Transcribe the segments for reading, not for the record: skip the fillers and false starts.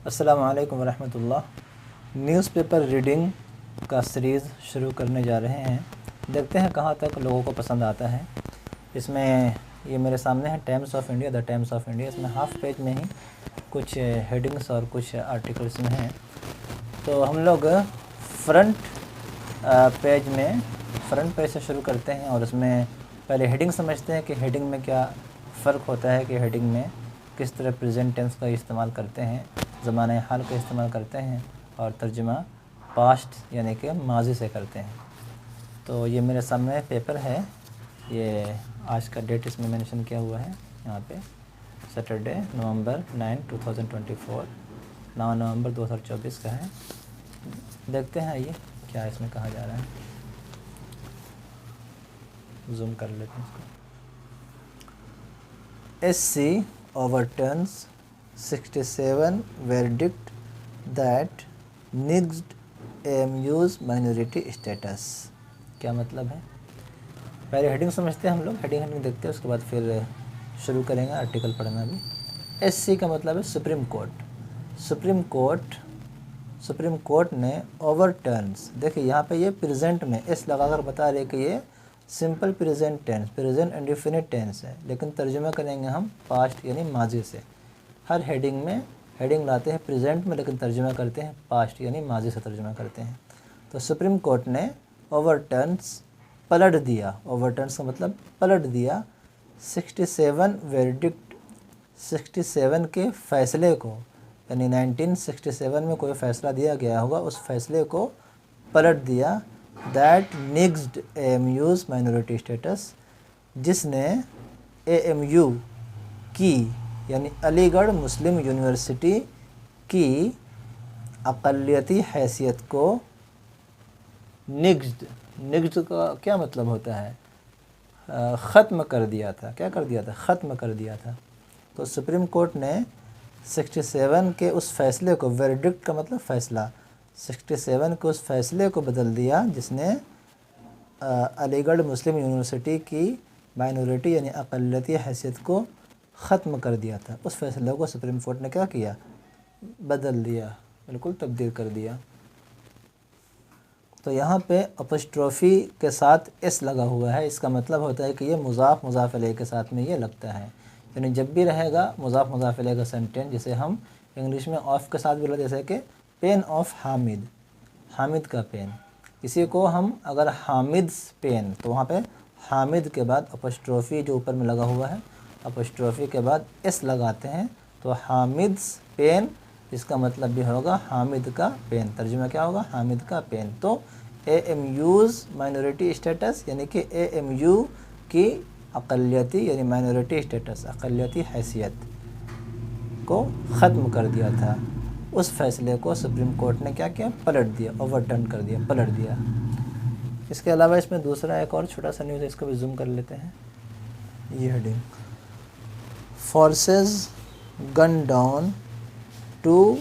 अस्सलामु अलैकुम वरहमतुल्लाह। Newspaper reading का सीरीज़ शुरू करने जा रहे हैं। देखते हैं कहाँ तक लोगों को पसंद आता है। इसमें ये मेरे सामने है times of India, the times of India. इसमें हाफ पेज में ही कुछ हेडिंग्स और कुछ आर्टिकल्स में हैं। तो हम लोग फ्रंट पेज से शुरू करते हैं और उसमें पहले हेडिंग समझते हैं कि हेडिंग में क्या फ़र्क होता है, कि हेडिंग में किस तरह प्रेजेंट टेंस का इस्तेमाल करते हैं, ज़माने हाल का इस्तेमाल करते हैं और तर्जुमा पास्ट यानी कि माजी से करते हैं। तो ये मेरे सामने पेपर है, ये आज का डेट इसमें मेंशन किया हुआ है यहाँ पे, सैटरडे नवंबर 9, 2024, 9 नवंबर 2024 का है। देखते हैं ये क्या इसमें कहा जा रहा है। जूम कर लेते हैं इसको। SC overturns 67 verdict that nixed AMU's minority status। क्या मतलब है? पहले हेडिंग समझते हैं हम लोग, हेडिंग देखते हैं, उसके बाद फिर शुरू करेंगे आर्टिकल पढ़ना भी। SC का मतलब है सुप्रीम कोर्ट। सुप्रीम कोर्ट ने ओवरटर्न्स, देखिए यहाँ पे ये प्रेजेंट में एस लगाकर बता रहे कि ये simple present tense, present indefinite tense है, लेकिन तर्जुमा करेंगे हम पास्ट यानी माजी से। हर हेडिंग में हेडिंग लाते हैं प्रेजेंट में, लेकिन तर्जुमा करते हैं पास्ट यानी माजी से तर्जुमा करते हैं। तो सुप्रीम कोर्ट ने ओवरटर्न्स पलट दिया, ओवरटर्न्स का मतलब पलट दिया 67 वेर्डिक्ट, 67 के फैसले को, यानी 1967 में कोई फ़ैसला दिया गया होगा, उस फैसले को पलट दिया। दैट निक्स्ड AMU's माइनॉरिटी स्टेटस, जिसने AMU की यानी अलीगढ़ मुस्लिम यूनिवर्सिटी की अक़लियती हैसियत को निक्स्ड का क्या मतलब होता है? ख़त्म कर दिया था। क्या कर दिया था? ख़त्म कर दिया था। तो सुप्रीम कोर्ट ने 67 के उस फैसले को, वर्डिक्ट का मतलब फ़ैसला, 67 के उस फैसले को बदल दिया जिसने अलीगढ़ मुस्लिम यूनिवर्सिटी की माइनॉरिटी यानी अक़लियती हैसियत को ख़त्म कर दिया था। उस फैसले को सुप्रीम कोर्ट ने क्या किया? बदल दिया, बिल्कुल तब्दील कर दिया। तो यहाँ पे अपॉस्ट्रोफी के साथ एस लगा हुआ है, इसका मतलब होता है कि ये मुज़ाफ़ मुज़ाफ़ इलैहि के साथ में ये लगता है। यानी जब भी रहेगा मुज़ाफ़ मुज़ाफ़ इलैहि का सेंटेंस, जिसे हम इंग्लिश में ऑफ के साथ भी बोलते हैं, जैसे कि पेन ऑफ हामिद, हामिद का पेन। इसी को हम अगर हामिद्स पेन, तो वहाँ पे हामिद के बाद अपॉस्ट्रोफी जो ऊपर में लगा हुआ है, अपॉस्ट्रोफी के बाद एस लगाते हैं, तो हामिद्स पेन, इसका मतलब भी होगा हामिद का पेन। तर्जुमा क्या होगा? हामिद का पेन। तो AMU's माइनॉरिटी स्टेटस यानी कि AMU की अक़लियती यानी माइनॉरिटी स्टेटस, अक़लियती हैसियत को ख़त्म कर दिया था। उस फैसले को सुप्रीम कोर्ट ने क्या किया? पलट दिया, ओवरटर्न कर दिया, पलट दिया। इसके अलावा इसमें दूसरा एक और छोटा सा न्यूज़ है, इसको भी जूम कर लेते हैं। ये heading, forces gun down 2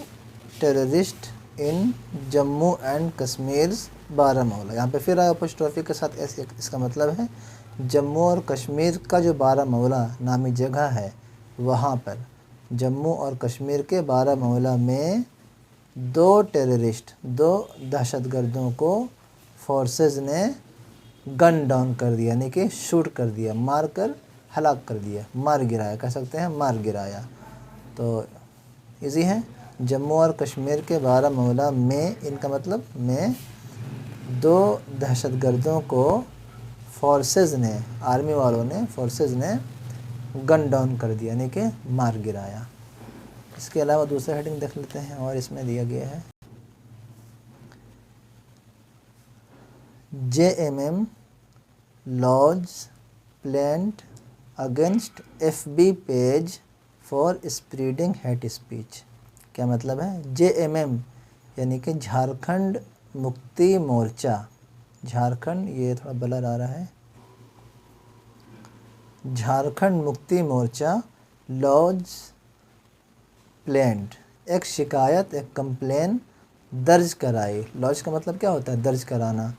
terrorist in Jammu and Kashmir Baramulla. यहाँ पे फिर आया अपॉस्ट्रोफी के साथ ऐसे, इसका मतलब है जम्मू और कश्मीर का जो बारामूला नामी जगह है, वहाँ पर जम्मू और कश्मीर के बारामूला में 2 टेररिस्ट, 2 दहशतगर्दों को फोर्सेस ने गन डाउन कर दिया, यानी कि शूट कर दिया, मार कर हलाक कर दिया, मार गिराया, कह सकते हैं मार गिराया। तो इजी है, जम्मू और कश्मीर के बारामूला में, इनका मतलब में 2 दहशतगर्दों को फोर्सेस ने, आर्मी वालों ने, फोर्सेस ने गन डाउन कर दिया, यानी कि मार गिराया। इसके अलावा दूसरा हेडिंग देख लेते हैं, और इसमें दिया गया है JMM lodge plaint against FB page for spreading hate speech. क्या मतलब है? JMM यानी कि झारखंड मुक्ति मोर्चा, झारखंड, ये थोड़ा ब्लर आ रहा है, झारखंड मुक्ति मोर्चा लॉज प्लेंट, एक शिकायत, एक कंप्लेन दर्ज कराई। लॉज का मतलब क्या होता है? दर्ज कराना,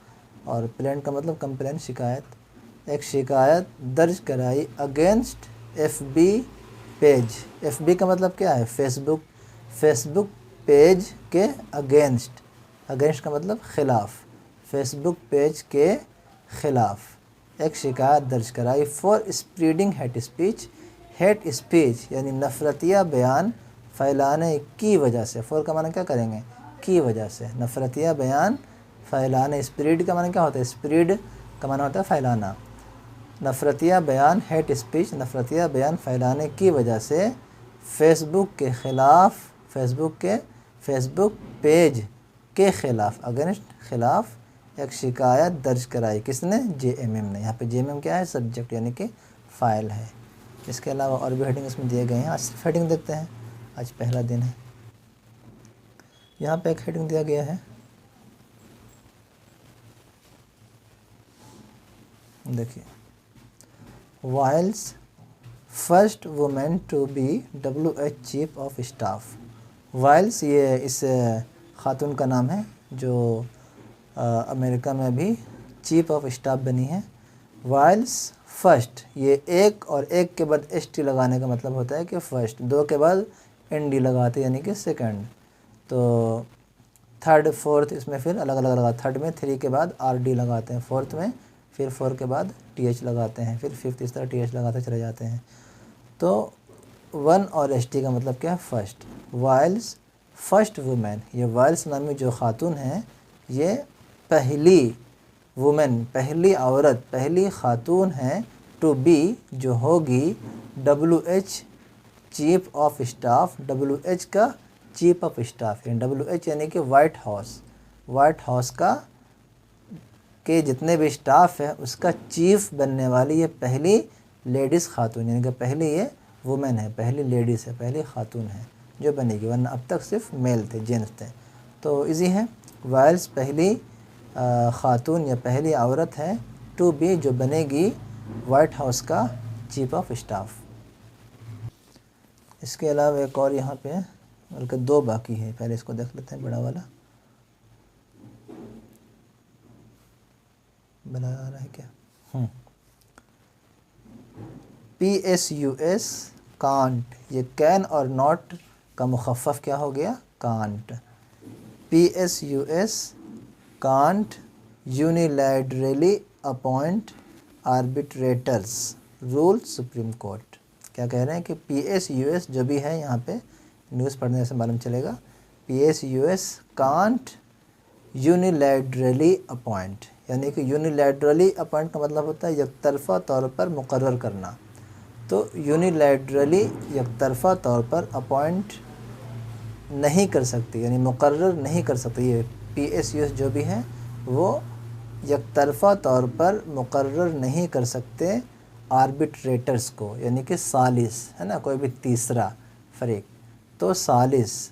और प्लेंट का मतलब कंप्लेन, शिकायत। एक शिकायत दर्ज कराई अगेंस्ट FB पेज। FB का मतलब क्या है? फेसबुक पेज के अगेंस्ट, अगेंस्ट का मतलब खिलाफ, फेसबुक पेज के खिलाफ एक शिकायत दर्ज कराई for spreading hate speech. Hate speech यानी नफ़रतिया बयान फैलाने की वजह से, फॉर का माने क्या करेंगे, की वजह से, नफ़रतिया बयान फैलाने, स्प्रेड का माने क्या होता है, स्प्रेड का माना होता है फैलाना, नफ़रतिया बयान, हेट स्पीच, नफ़रतिया बयान फैलाने की वजह से फेसबुक के ख़िलाफ़, फेसबुक पेज के ख़िलाफ़, अगेंस्ट खिलाफ एक शिकायत दर्ज कराई, किसने, जेएमएम ने। यहाँ पे जेएमएम क्या है, सब्जेक्ट यानी कि फ़ाइल है। इसके अलावा और भी हेडिंग इसमें दिए गए हैं। आज सिर्फ हेडिंग देखते हैं, आज पहला दिन है। यहाँ पे एक हेडिंग दिया गया है, देखिए, Wiles first women to be WH chief of staff. Wiles ये इस खातून का नाम है जो अमेरिका में भी चीफ ऑफ स्टाफ बनी है। वाइल्स फर्स्ट, ये एक और एक के बाद ST लगाने का मतलब होता है कि फर्स्ट, दो के बाद ND लगाते यानी कि सेकंड। तो थर्ड फोर्थ इसमें फिर अलग अलग लगा, थर्ड में 3 के बाद RD लगाते हैं, फोर्थ में फिर 4 के बाद TH लगाते हैं, फिर फिफ्थ इस तरह TH लगाते चले जाते हैं। तो 1 और ST का मतलब क्या है, फर्स्ट। वाइल्स फर्स्ट वुमेन, ये वाइल्स नामी जो खातून हैं ये पहली वुमेन, पहली औरत, पहली खातून है, टू बी जो होगी WH chief of staff, WH का चीफ ऑफ स्टाफ, WH यानी कि वाइट हाउस का के जितने भी स्टाफ है उसका चीफ बनने वाली ये पहली लेडीज़ खातून, यानी कि पहली ये वुमेन है, पहली लेडीज़ है, पहली खातून है जो बनेगी, वरना अब तक सिर्फ मेल थे, जेंट्स थे। तो इजी है, वाइल्स पहली खातून या पहली औरत है, टू बी जो बनेगी वाइट हाउस का चीफ ऑफ स्टाफ। इसके अलावा एक और यहाँ पे बल्कि 2 बाकी है, पहले इसको देख लेते हैं, बड़ा वाला बना रहा है क्या, PSUS कांट, ये कैन और नॉट का मुखफ़फ़ क्या हो गया, can't. PSUS can't unilaterally appoint arbitrators, rule Supreme Court. क्या कह रहे हैं कि PSUS जो भी है, यहाँ पे न्यूज़ पढ़ने से मालूम चलेगा, PSUS कांट यूनिलैटरली अपॉइंट, यानी कि यूनिलैटरली अपॉइंट का मतलब होता है एकतरफ़ा तौर पर मुकर्रर करना। तो यूनिलैटरली एकतरफ़ा तौर पर अपॉइंट नहीं कर सकती, यानी मुकर्रर नहीं कर सकती, ये PSUS जो भी है वो एकतरफ़ा तौर पर मुकर्रर नहीं कर सकते आर्बिट्रेटर्स को, यानी कि सालिस है ना, कोई भी तीसरा फरीक। तो सालिस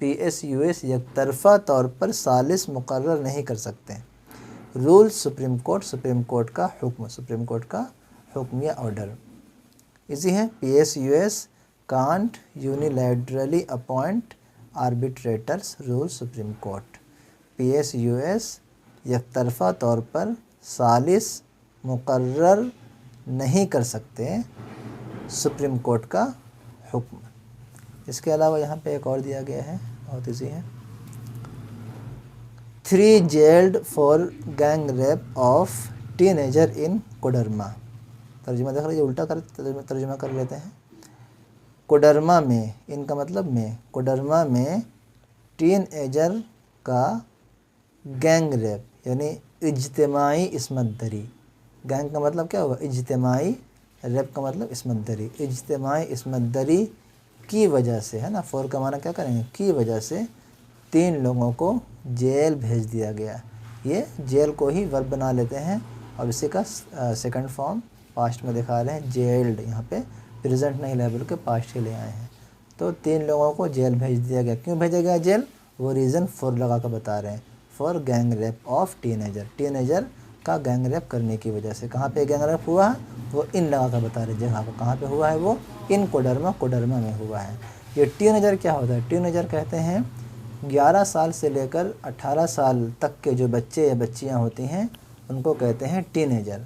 PSUS एकतरफ़ा तौर पर सालिस मुकर्रर नहीं कर सकते। रूल सुप्रीम कोर्ट का हुक्म, सुप्रीम कोर्ट का हुक्म या ऑर्डर। इसी है, PSUS can't unilaterally appoint arbitrators, rule Supreme Court. PSUS एकतरफ़ा तौर पर सालिस मुकर्रर नहीं कर सकते, सुप्रीम कोर्ट का हुक्म। इसके अलावा यहाँ पे एक और दिया गया है, बहुत ईजी है, 3 jailed for gang rape of teenager in Koderma. तर्जुमा देख लीजिए, उल्टा कर तर्जुमा कर लेते हैं। कोडरमा में, इनका मतलब में, कोडरमा में टीनेजर का गैंग रेप यानी इज्तिमाई इस्मत दरी। गैंग का मतलब क्या हुआ, इज्तिमाई, रेप का मतलब इस्मत दरी, इज्तिमाई इस्मत दरी की वजह से, है ना, फॉर का माना क्या करेंगे, की वजह से 3 लोगों को जेल भेज दिया गया। ये जेल को ही वर्ब बना लेते हैं और इसी का सेकंड फॉर्म पास्ट में दिखा रहे हैं, जेल्ड, यहाँ पे प्रेजेंट नहीं लाया बल्कि पास्ट ही ले आए हैं। तो 3 लोगों को जेल भेज दिया गया। क्यों भेजा गया जेल, वो रीज़न फॉर लगा कर बता रहे हैं, for gang rape of teenager, teenager का गैंग रेप करने की वजह से। कहाँ पे गैंग रेप हुआ है, वो इन लगा कर बता रहे जगह को, कहाँ पे हुआ है, वो इन कोडरमा में हुआ है। ये टीनेजर क्या होता है, टीनेजर कहते हैं 11 साल से लेकर 18 साल तक के जो बच्चे या बच्चियाँ होती हैं उनको कहते हैं टीनेजर।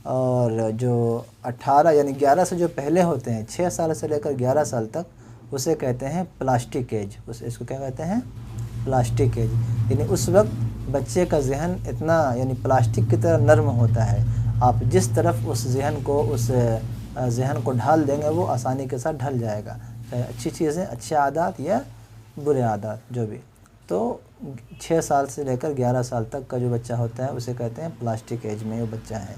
और जो 18 यानी 11 से जो पहले होते हैं, 6 साल से लेकर 11 साल तक, उसे कहते हैं प्लास्टिक एज। इसको क्या कहते हैं? Plastic age. यानी उस वक्त बच्चे का जहन इतना यानी प्लास्टिक की तरह नर्म होता है, आप जिस तरफ उस जहन को ढाल देंगे वो आसानी के साथ ढल जाएगा, चाहे अच्छी चीज़ें, अच्छे आदत या बुरे आदत जो भी। तो 6 साल से लेकर 11 साल तक का जो बच्चा होता है उसे कहते हैं प्लास्टिक एज में वो बच्चा है।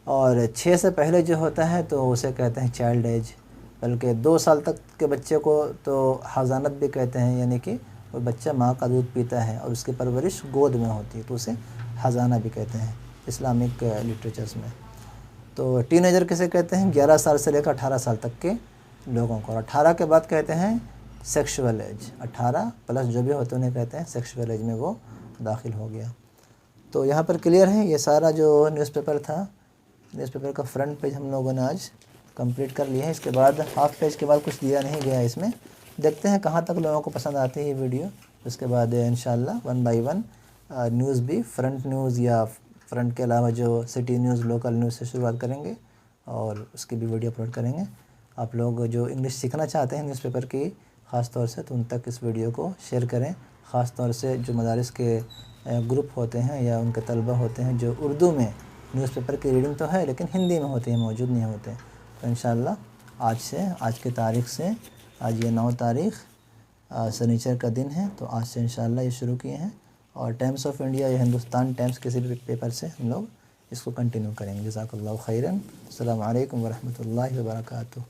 और 6 से पहले जो होता है तो उसे कहते हैं चाइल्ड एज। बल्कि 2 साल तक के बच्चे को तो हज़ानत भी कहते हैं, यानी कि वो बच्चा माँ का दूध पीता है और उसकी परवरिश गोद में होती है, तो उसे हज़ाना भी कहते हैं इस्लामिक लिटरेचर्स में। तो टीनेजर किसे कहते हैं? 11 साल से लेकर 18 साल तक के लोगों को। और 18 के बाद कहते हैं सेक्सुअल एज। 18 प्लस जो भी होते हैं उन्हें कहते हैं सेक्सुअल एज में वो दाखिल हो गया। तो यहाँ पर क्लियर है, ये सारा जो न्यूज़पेपर था, न्यूज़पेपर का फ्रंट पेज हम लोगों ने आज कंप्लीट कर लिया है। इसके बाद हाफ पेज के बाद कुछ दिया नहीं गया है इसमें, देखते हैं कहाँ तक लोगों को पसंद आती है ये वीडियो। उसके बाद इंशाल्लाह 1 बाय 1 न्यूज़ भी फ्रंट न्यूज़ या फ्रंट के अलावा जो सिटी न्यूज़, लोकल न्यूज़ से शुरुआत करेंगे और उसकी भी वीडियो अपलोड करेंगे। आप लोग जो इंग्लिश सीखना चाहते हैं न्यूज़पेपर की ख़ास तौर से, तो उन तक इस वीडियो को शेयर करें। ख़ास तौर से जो मदारिस के ग्रुप होते हैं या उनके तलबा होते हैं जो उर्दू में न्यूज़पेपर की रीडिंग तो है लेकिन हिंदी में होती है, मौजूद नहीं होते। तो इंशाल्लाह आज के तारीख़ से, आज ये 9 तारीख़ शनिचर का दिन है, तो आज से इंशाल्लाह ये शुरू किए हैं। और टाइम्स ऑफ इंडिया या हिंदुस्तान टाइम्स किसी भी पेपर से हम लोग इसको कंटिन्यू करेंगे। जज़ाकल्लाहु खैरन। अस्सलामु अलैकुम व रहमतुल्लाहि व बरकातुहू।